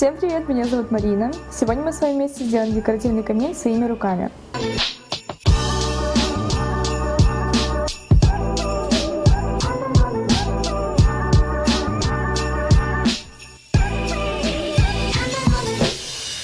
Всем привет, меня зовут Марина. Сегодня мы с вами вместе сделаем декоративный камин своими руками.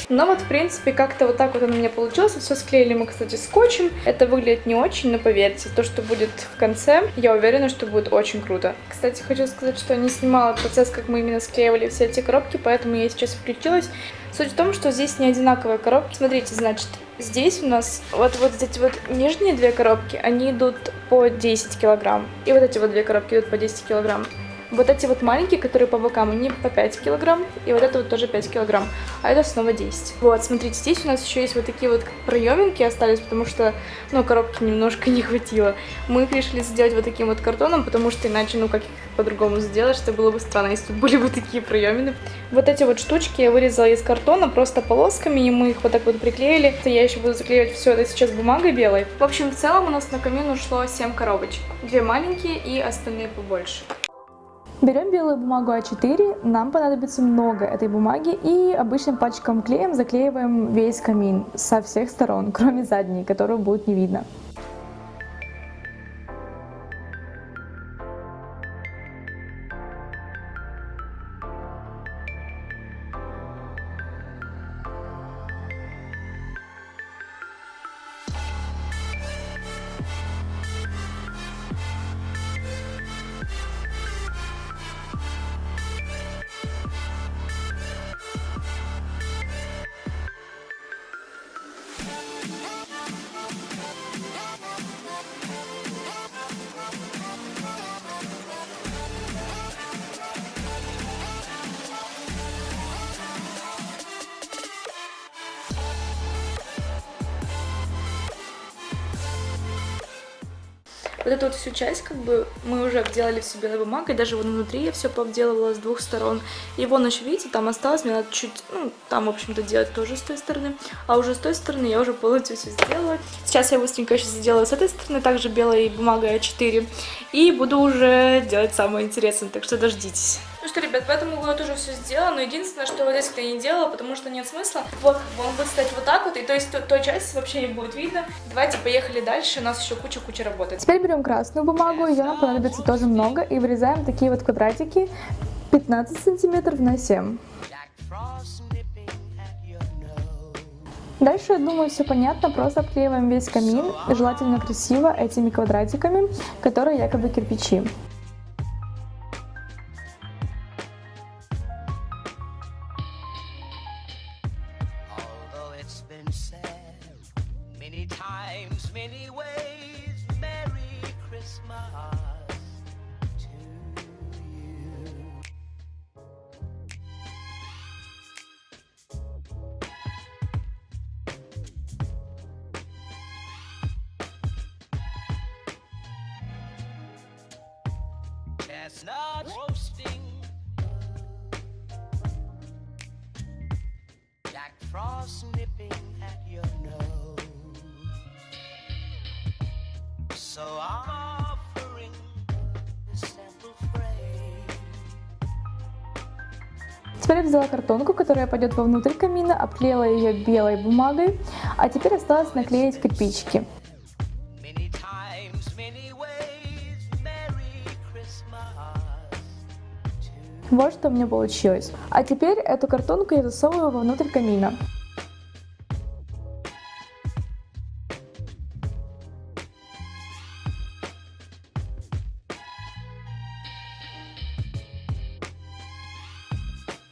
Но вот, в принципе, как-то вот так вот оно у меня получилось. Все склеили мы, кстати, скотчем. Это выглядит не очень, но поверьте, то, что будет в конце, я уверена, что будет очень круто. Кстати, хочу сказать, что я не снимала процесс, как мы именно склеивали все эти коробки, поэтому я сейчас включилась. Суть в том, что здесь не одинаковые коробки. Смотрите, значит, здесь у нас вот эти вот нижние две коробки, они идут по 10 килограмм. И вот эти вот две коробки идут по 10 килограмм. Вот эти вот маленькие, которые по бокам, они по 5 килограмм, и вот это вот тоже 5 килограмм, а это снова 10. Вот, смотрите, здесь у нас еще есть вот такие вот проеминки остались, потому что, ну, коробки немножко не хватило. Мы их решили сделать вот таким вот картоном, потому что иначе, ну, как их по-другому сделать, что было бы странно, если тут были бы такие проемины. Вот эти вот штучки я вырезала из картона просто полосками, и мы их вот так вот приклеили. Я еще буду заклеивать все это сейчас бумагой белой. В общем, в целом у нас на камин ушло 7 коробочек. 2 маленькие и остальные побольше. Берем белую бумагу А4, нам понадобится много этой бумаги, и обычным пачком клеем заклеиваем весь камин со всех сторон, кроме задней, которую будет не видно. Вот эту вот всю часть, как бы, мы уже обделали все белой бумагой, даже вон внутри я все пообделывала с двух сторон. И вон еще, видите, там осталось, мне надо чуть, ну, там, в общем-то, делать тоже с той стороны. А уже с той стороны я уже полностью все сделала. Сейчас я быстренько сейчас сделаю с этой стороны, также белой бумагой А4. И буду уже делать самое интересное, так что дождитесь. Ну что, ребят, в этом углу я тоже все сделала, но единственное, что вот здесь я не делала, потому что нет смысла. Вот, он будет стоять вот так вот, и то есть той части вообще не будет видно. Давайте поехали дальше, у нас еще куча работы. Теперь берем красную бумагу, ее нам понадобится тоже много, и вырезаем такие вот квадратики 15 сантиметров на 7. Дальше, я думаю, все понятно, просто обклеиваем весь камин, желательно красиво, этими квадратиками, которые якобы кирпичи. Chestnut roasting, Jack Frost nipping at your nose. So I'm offering this simple phrase. Теперь я взяла картонку, которая пойдет вовнутрь камина, обклеила ее белой бумагой, а теперь осталось наклеить кирпичики. Вот что у меня получилось. А теперь эту картонку я засовываю вовнутрь камина.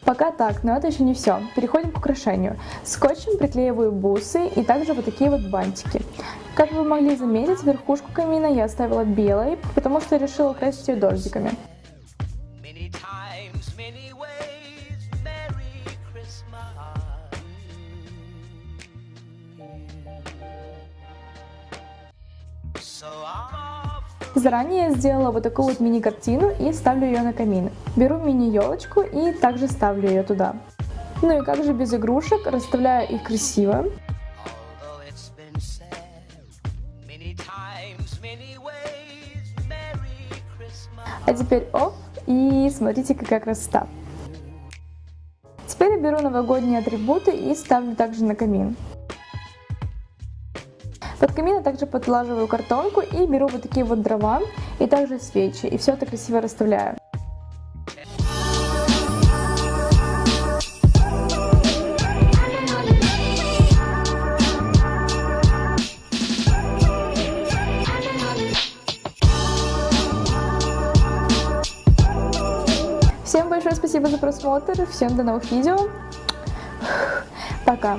Пока так, но это еще не все. Переходим к украшению. Скотчем приклеиваю бусы и также вот такие вот бантики. Как вы могли заметить, верхушку камина я оставила белой, потому что решила украсить ее дождиками. Заранее я сделала вот такую вот мини-картину и ставлю ее на камин. Беру мини-елочку и также ставлю ее туда. Ну и как же без игрушек, расставляю их красиво. А теперь оп, и смотрите, какая красота. Теперь я беру новогодние атрибуты и ставлю также на камин. Под камин я также подлаживаю картонку и беру вот такие вот дрова и также свечи. И все это красиво расставляю. Всем большое спасибо за просмотр, всем до новых видео, пока!